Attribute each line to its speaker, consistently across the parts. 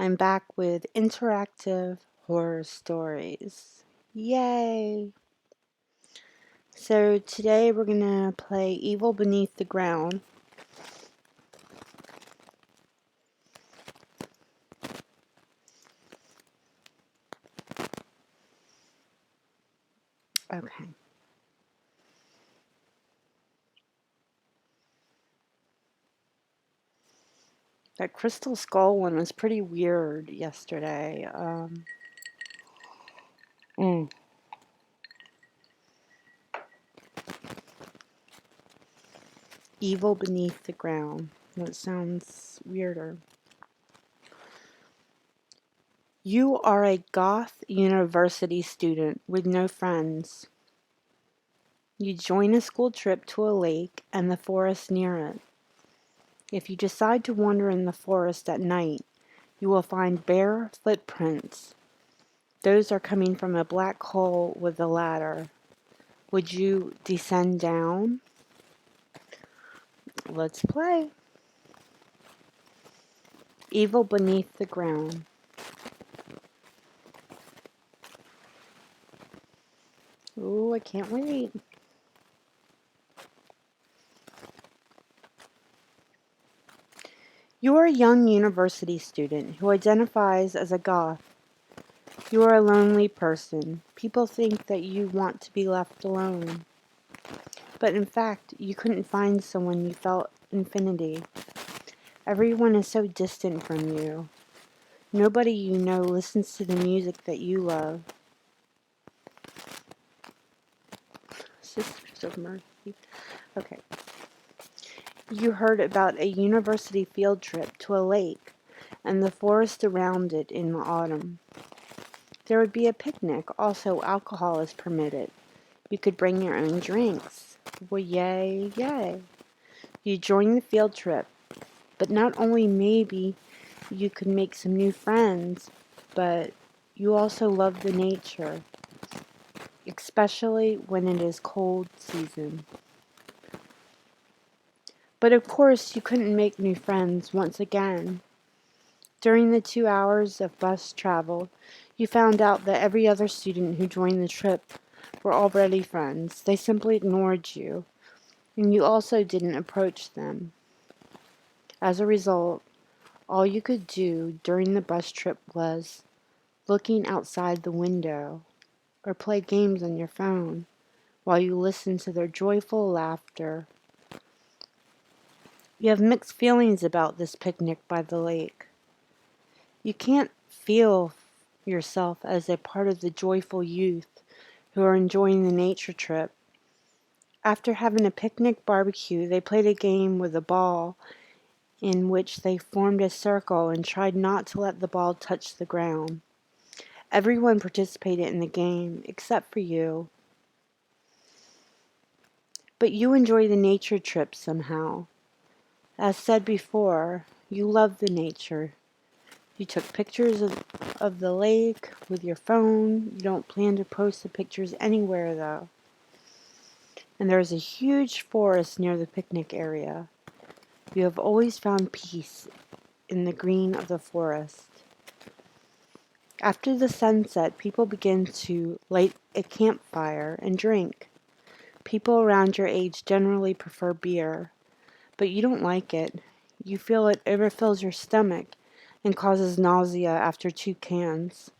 Speaker 1: I'm back with interactive horror stories. Yay! So today we're gonna play Evil Beneath the Ground. Okay. That Crystal Skull one was pretty weird yesterday. Mm. Evil Beneath the Ground. That sounds weirder. You are a goth university student with no friends. You join a school trip to a lake and the forest near it. If you decide to wander in the forest at night, you will find bare footprints. Those are coming from a black hole with a ladder. Would you descend down? Let's play. Evil Beneath the Ground. Ooh, I can't wait. You are a young university student who identifies as a goth. You are a lonely person. People think that you want to be left alone. But in fact, you couldn't find someone you felt infinity. Everyone is so distant from you. Nobody you know listens to the music that you love. Sisters of Mercy. Okay. You heard about a university field trip to a lake and the forest around it in the autumn. There would be a picnic. Also, alcohol is permitted. You could bring your own drinks. Well, yay, yay. You join the field trip, but not only maybe you could make some new friends, but you also love the nature, especially when it is cold season. But of course, you couldn't make new friends once again. During the 2 hours of bus travel, you found out that every other student who joined the trip were already friends. They simply ignored you, and you also didn't approach them. As a result, all you could do during the bus trip was looking outside the window or play games on your phone while you listened to their joyful laughter. You have mixed feelings about this picnic by the lake. You can't feel yourself as a part of the joyful youth who are enjoying the nature trip. After having a picnic barbecue, they played a game with a ball in which they formed a circle and tried not to let the ball touch the ground. Everyone participated in the game except for you. But you enjoy the nature trip somehow. As said before, you love the nature. You took pictures of the lake with your phone. You don't plan to post the pictures anywhere though. And there is a huge forest near the picnic area. You have always found peace in the green of the forest. After the sunset, people begin to light a campfire and drink. People around your age generally prefer beer, but you don't like it. You feel it overfills your stomach and causes nausea after 2 cans.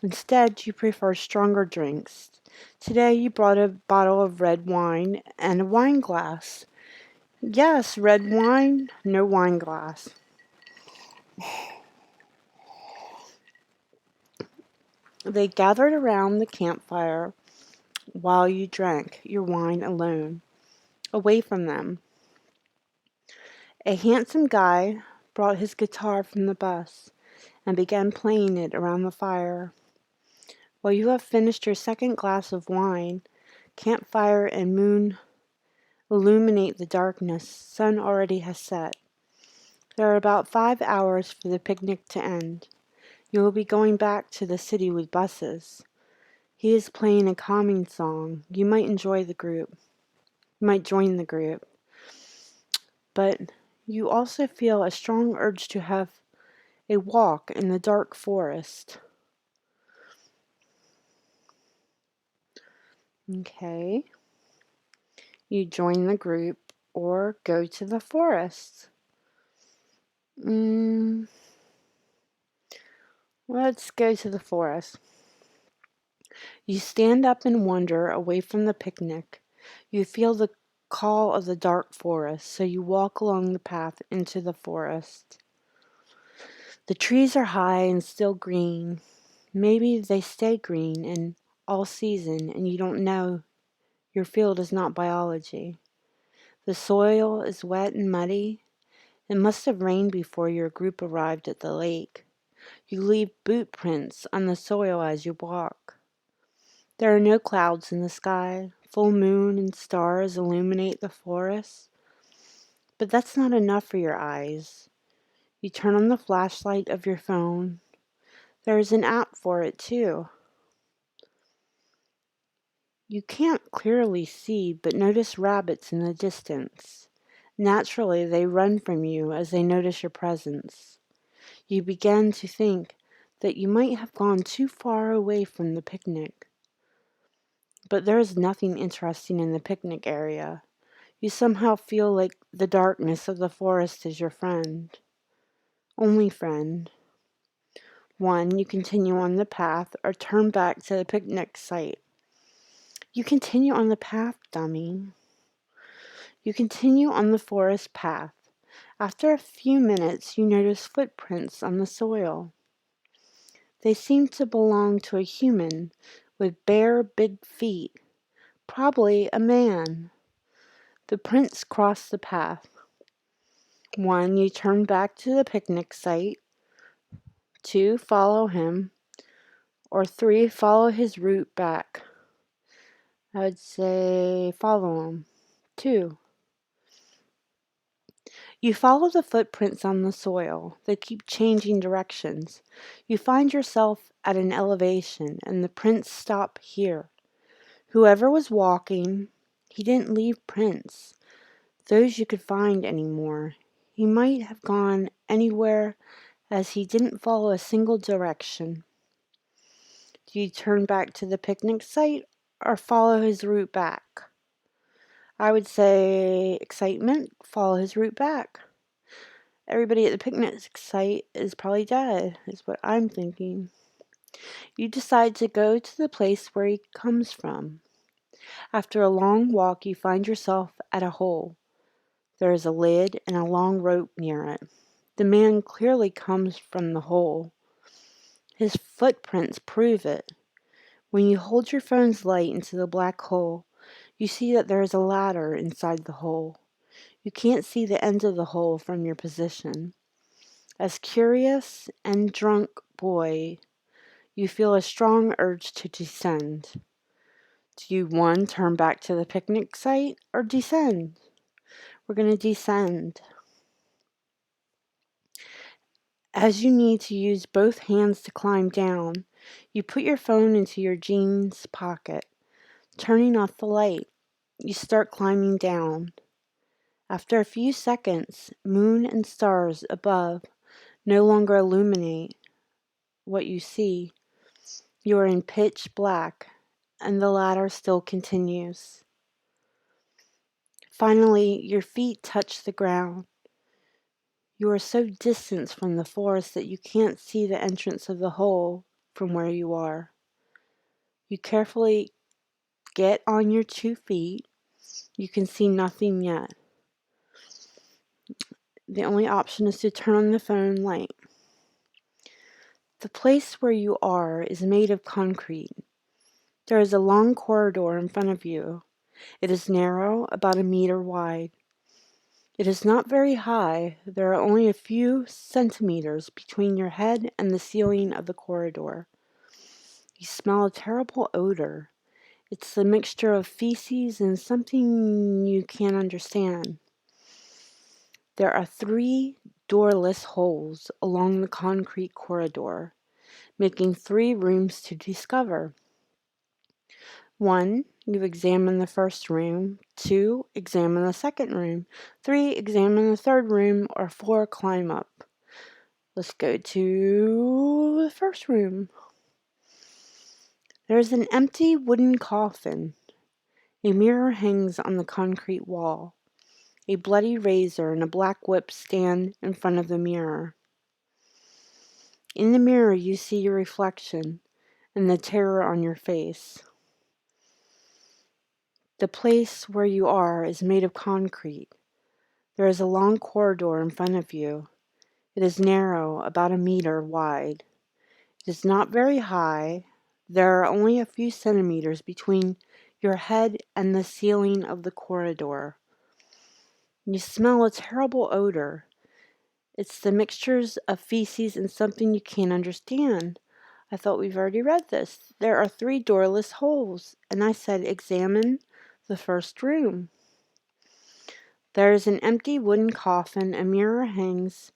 Speaker 1: Instead, you prefer stronger drinks. Today you brought a bottle of red wine and a wine glass. Yes, red wine, no wine glass. They gathered around the campfire while you drank your wine alone, away from them. A handsome guy brought his guitar from the bus and began playing it around the fire. While you have finished your second glass of wine, campfire and moon illuminate the darkness. Sun already has set. There are about 5 hours for the picnic to end. You will be going back to the city with buses. He is playing a calming song. You might enjoy the group. You might join the group. But you also feel a strong urge to have A walk in the dark forest. Okay. You join the group or go to the forest. Let's go to the forest. You stand up and wander away from the picnic. You feel the call of the dark forest, so you walk along the path into the forest. The trees are high and still green. Maybe they stay green in all season and you don't know. Your field is not biology. The soil is wet and muddy. It must have rained before your group arrived at the lake. You leave boot prints on the soil as you walk. There are no clouds in the sky. Full moon and stars illuminate the forest. But that's not enough for your eyes. You turn on the flashlight of your phone. There is an app for it too. You can't clearly see, but notice rabbits in the distance. Naturally, they run from you as they notice your presence. You begin to think that you might have gone too far away from the picnic. But there is nothing interesting in the picnic area. You somehow feel like the darkness of the forest is your friend. Only friend. One, you continue on the path or turn back to the picnic site. You continue on the path, dummy. You continue on the forest path. After a few minutes, you notice footprints on the soil. They seem to belong to a human with bare, big feet, probably a man. The prints cross the path. One, you turn back to the picnic site. Two, follow him. Or three, follow his route back. I would say follow him. Two. You follow the footprints on the soil. They keep changing directions. You find yourself at an elevation, and the prints stop here. Whoever was walking, he didn't leave prints, those you could find anymore. He might have gone anywhere as he didn't follow a single direction. Do you turn back to the picnic site or follow his route back? I would say excitement, follow his route back. Everybody at the picnic site is probably dead, is what I'm thinking. You decide to go to the place where he comes from. After a long walk, you find yourself at a hole. There is a lid and a long rope near it. The man clearly comes from the hole. His footprints prove it. When you hold your phone's light into the black hole, you see that there is a ladder inside the hole. You can't see the end of the hole from your position. As curious and drunk boy, you feel a strong urge to descend. Do you, one, turn back to the picnic site or descend? We're going to descend. As you need to use both hands to climb down, you put your phone into your jeans pocket, turning off the light. You start climbing down. After a few seconds, moon and stars above no longer illuminate what you see. You are in pitch black, and the ladder still continues. Finally, your feet touch the ground. You are so distant from the forest that you can't see the entrance of the hole from where you are. You carefully get on your 2 feet. You can see nothing yet. The only option is to turn on the phone light. The place where you are is made of concrete. There is a long corridor in front of you. It is narrow, about 1 meter wide. It is not very high. There are only a few centimeters between your head and the ceiling of the corridor. You smell a terrible odor. It's a mixture of feces and something you can't understand. There are 3 doorless holes along the concrete corridor, making 3 rooms to discover. 1, you examine the first room. 2, examine the second room. 3, examine the third room. Or 4, climb up. Let's go to the first room. There's an empty wooden coffin. A mirror hangs on the concrete wall. A bloody razor and a black whip stand in front of the mirror. In the mirror, you see your reflection and the terror on your face. The place where you are is made of concrete. There is a long corridor in front of you. It is narrow, about a meter wide. It is not very high. There are only a few centimeters between your head and the ceiling of the corridor. You smell a terrible odor. It's the mixtures of feces and something you can't understand. I thought we've already read this. There are 3 doorless holes, and I said examine the first room. There is an empty wooden coffin. A mirror hangs.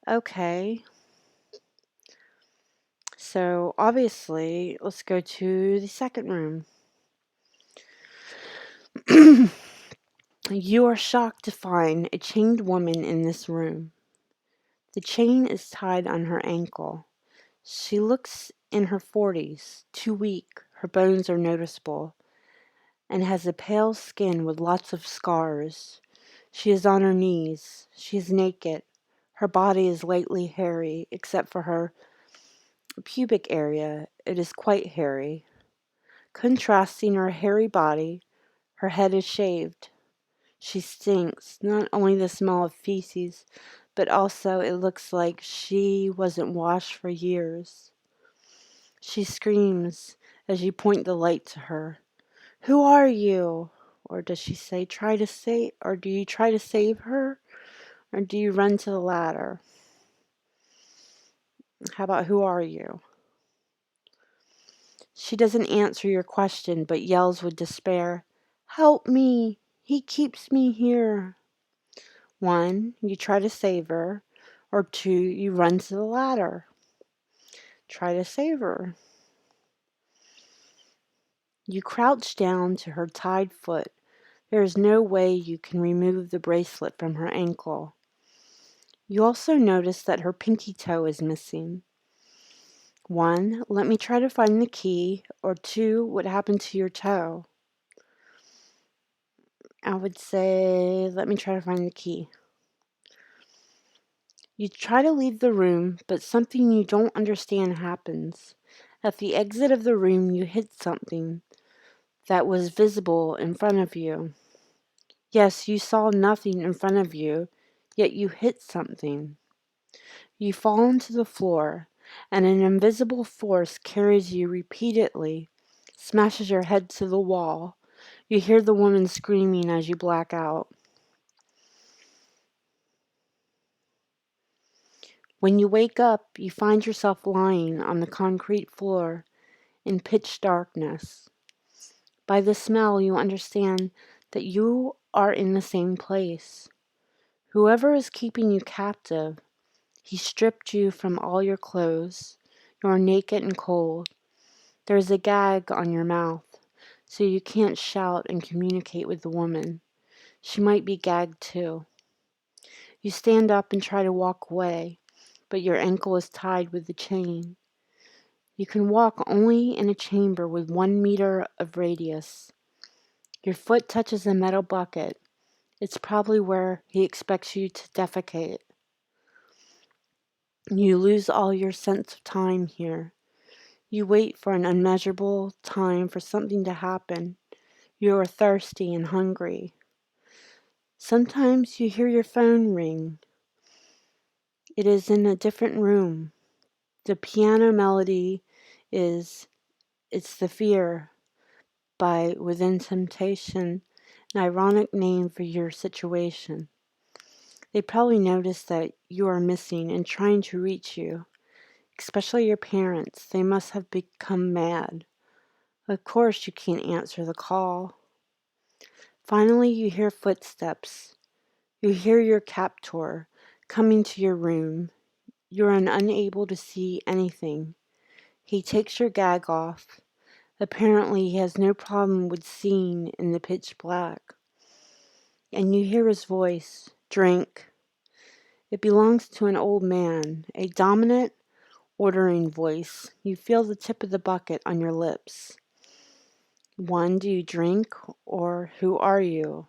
Speaker 1: Okay. So, obviously, let's go to the second room. You are shocked to find a chained woman in this room. The chain is tied on her ankle. She looks in her 40s, too weak. Her bones are noticeable, and has a pale skin with lots of scars. She is on her knees. She is naked. Her body is lightly hairy, except for her pubic area. It is quite hairy. Contrasting her hairy body, her head is shaved. She stinks, not only the smell of feces, but also it looks like she wasn't washed for years. She screams as you point the light to her. Who are you? Or does she say do you try to save her? Or do you run to the ladder? How about who are you? She doesn't answer your question, but yells with despair, help me! He keeps me here. 1, you try to save her, or 2, you run to the ladder. Try to save her. You crouch down to her tied foot. There is no way you can remove the bracelet from her ankle. You also notice that her pinky toe is missing. 1, let me try to find the key, or 2, what happened to your toe? I would say, let me try to find the key. You try to leave the room, but something you don't understand happens. At the exit of the room, you hit something that was visible in front of you. Yes, you saw nothing in front of you, yet you hit something. You fall onto the floor, and an invisible force carries you repeatedly, smashes your head to the wall. You hear the woman screaming as you black out. When you wake up, you find yourself lying on the concrete floor in pitch darkness. By the smell, you understand that you are in the same place. Whoever is keeping you captive, he stripped you from all your clothes. You are naked and cold. There is a gag on your mouth, so you can't shout and communicate with the woman. She might be gagged too. You stand up and try to walk away, but your ankle is tied with the chain. You can walk only in a chamber with 1 meter of radius. Your foot touches a metal bucket. It's probably where he expects you to defecate. You lose all your sense of time here. You wait for an unmeasurable time for something to happen. You are thirsty and hungry. Sometimes you hear your phone ring. It is in a different room. The piano melody is It's the Fear by Within Temptation, an ironic name for your situation. They probably notice that you are missing and trying to reach you, especially your parents. They must have become mad. Of course you can't answer the call. Finally you hear footsteps. You hear your captor coming to your room. You are unable to see anything. He takes your gag off. Apparently he has no problem with seeing in the pitch black. And you hear his voice, drink. It belongs to an old man, a dominant, ordering voice. You feel the tip of the bucket on your lips. One, do you drink, or who are you?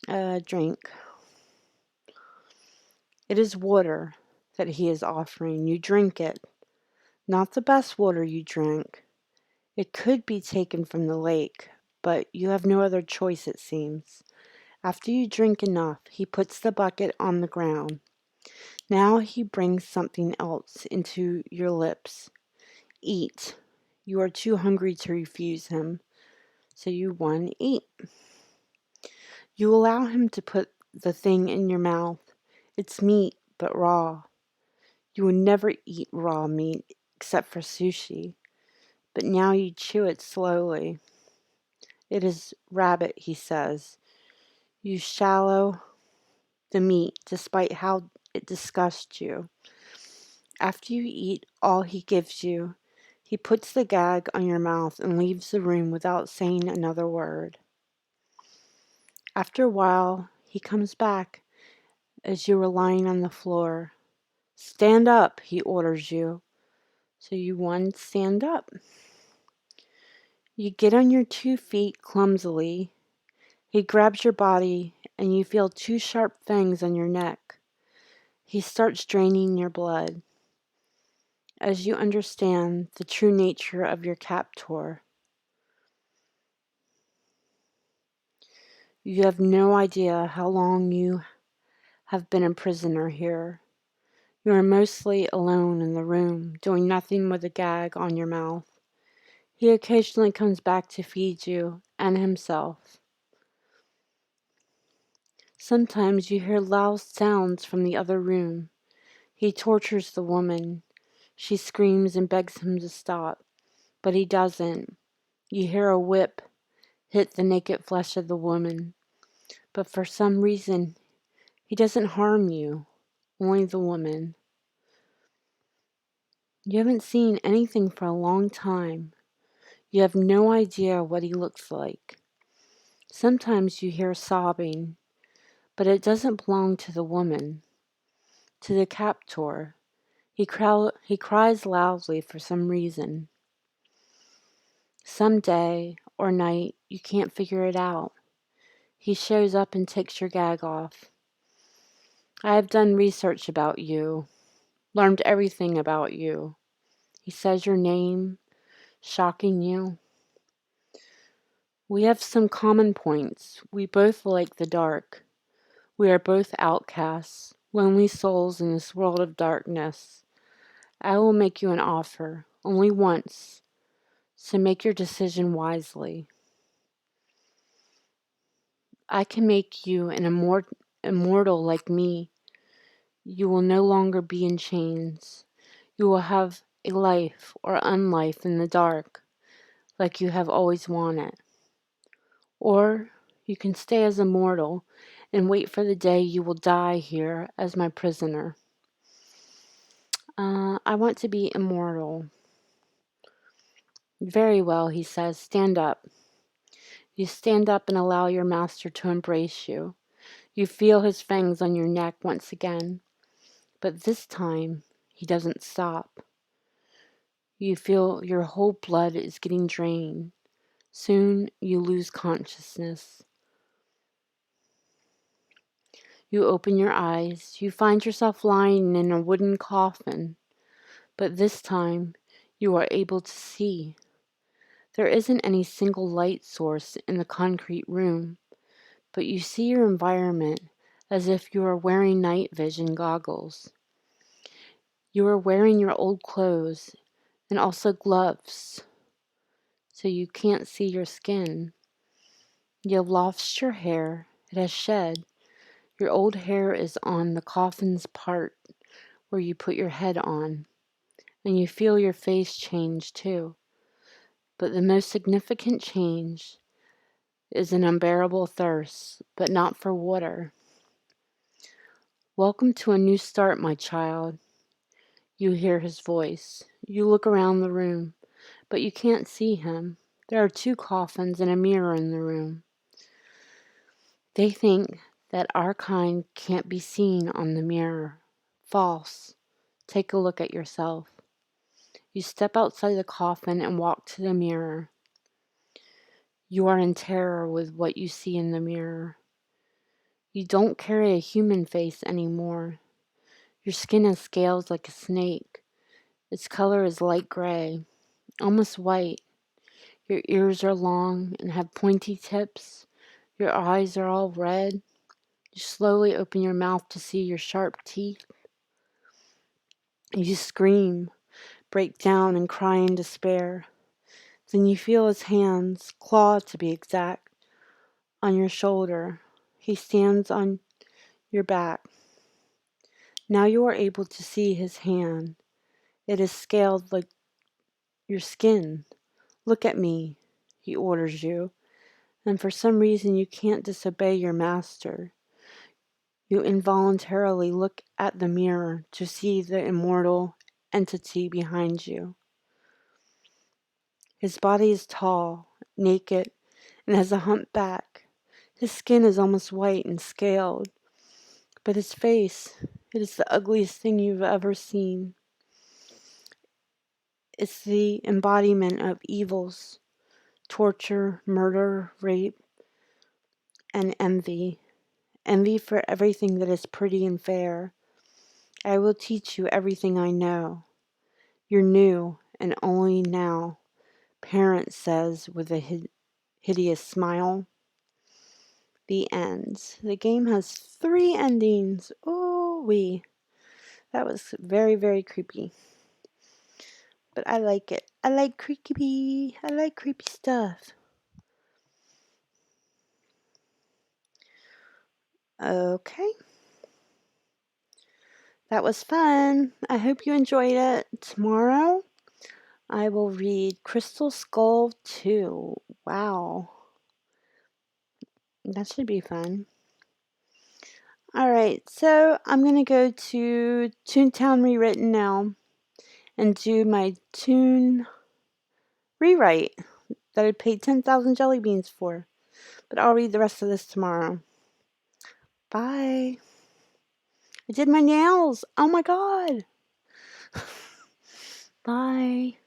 Speaker 1: Drink. It is water that he is offering. You drink it. Not the best water you drink. It could be taken from the lake, but you have no other choice, it seems. After you drink enough, he puts the bucket on the ground. Now he brings something else into your lips. Eat. You are too hungry to refuse him, so you one eat. You allow him to put the thing in your mouth. It's meat, but raw. You would never eat raw meat except for sushi, but now you chew it slowly. It is rabbit, he says. You swallow the meat despite how it disgusts you. After you eat all he gives you, he puts the gag on your mouth and leaves the room without saying another word. After a while, he comes back as you are lying on the floor. Stand up, he orders you. So you one stand up. You get on your 2 feet clumsily. He grabs your body and you feel 2 sharp fangs on your neck. He starts draining your blood. As you understand the true nature of your captor, you have no idea how long you have been a prisoner here. You are mostly alone in the room, doing nothing with a gag on your mouth. He occasionally comes back to feed you and himself. Sometimes you hear loud sounds from the other room. He tortures the woman. She screams and begs him to stop, but he doesn't. You hear a whip hit the naked flesh of the woman, but for some reason he doesn't harm you, only the woman. You haven't seen anything for a long time. You have no idea what he looks like. Sometimes you hear sobbing, but it doesn't belong to the woman, to the captor. He cries loudly for some reason. Some day or night, you can't figure it out. He shows up and takes your gag off. I have done research about you, learned everything about you. He says your name, shocking you. We have some common points. We both like the dark. We are both outcasts, lonely souls in this world of darkness. I will make you an offer, only once, so make your decision wisely. I can make you an immortal like me. You will no longer be in chains. You will have a life or unlife in the dark, like you have always wanted. Or you can stay as immortal and wait for the day you will die here as my prisoner. I want to be immortal. Very well, he says. Stand up. You stand up and allow your master to embrace you. You feel his fangs on your neck once again, but this time he doesn't stop. You feel your whole blood is getting drained. Soon you lose consciousness. You open your eyes. You find yourself lying in a wooden coffin, but this time you are able to see. There isn't any single light source in the concrete room, but you see your environment as if you are wearing night vision goggles. You are wearing your old clothes and also gloves, so you can't see your skin. You have lost your hair. It has shed. Your old hair is on the coffin's part where you put your head on, and you feel your face change too. But the most significant change is an unbearable thirst, but not for water. Welcome to a new start, my child. You hear his voice. You look around the room, but you can't see him. There are 2 coffins and a mirror in the room. They think that our kind can't be seen on the mirror. False. Take a look at yourself. You step outside the coffin and walk to the mirror. You are in terror with what you see in the mirror. You don't carry a human face anymore. Your skin has scales like a snake. Its color is light gray, almost white. Your ears are long and have pointy tips. Your eyes are all red. You slowly open your mouth to see your sharp teeth. You scream, break down, and cry in despair. Then you feel his hands, claw to be exact, on your shoulder. He stands on your back. Now you are able to see his hand. It is scaled like your skin. Look at me, he orders you, and for some reason you can't disobey your master. You involuntarily look at the mirror to see the immortal entity behind you. His body is tall, naked, and has a humped back. His skin is almost white and scaled, but his face, it is the ugliest thing you've ever seen. It's the embodiment of evils, torture, murder, rape, and envy. Envy for everything that is pretty and fair. I will teach you everything I know. You're new, and only now, Parent says with a hideous smile. The end. The game has 3 endings. Oh, that was very, very creepy. But I like it. I like creepy stuff. Okay. That was fun. I hope you enjoyed it. Tomorrow, I will read Crystal Skull 2. Wow. That should be fun. Alright, so I'm going to go to Toontown Rewritten now and do my Toon rewrite that I paid 10,000 jelly beans for. But I'll read the rest of this tomorrow. Bye. I did my nails. Oh my god. Bye.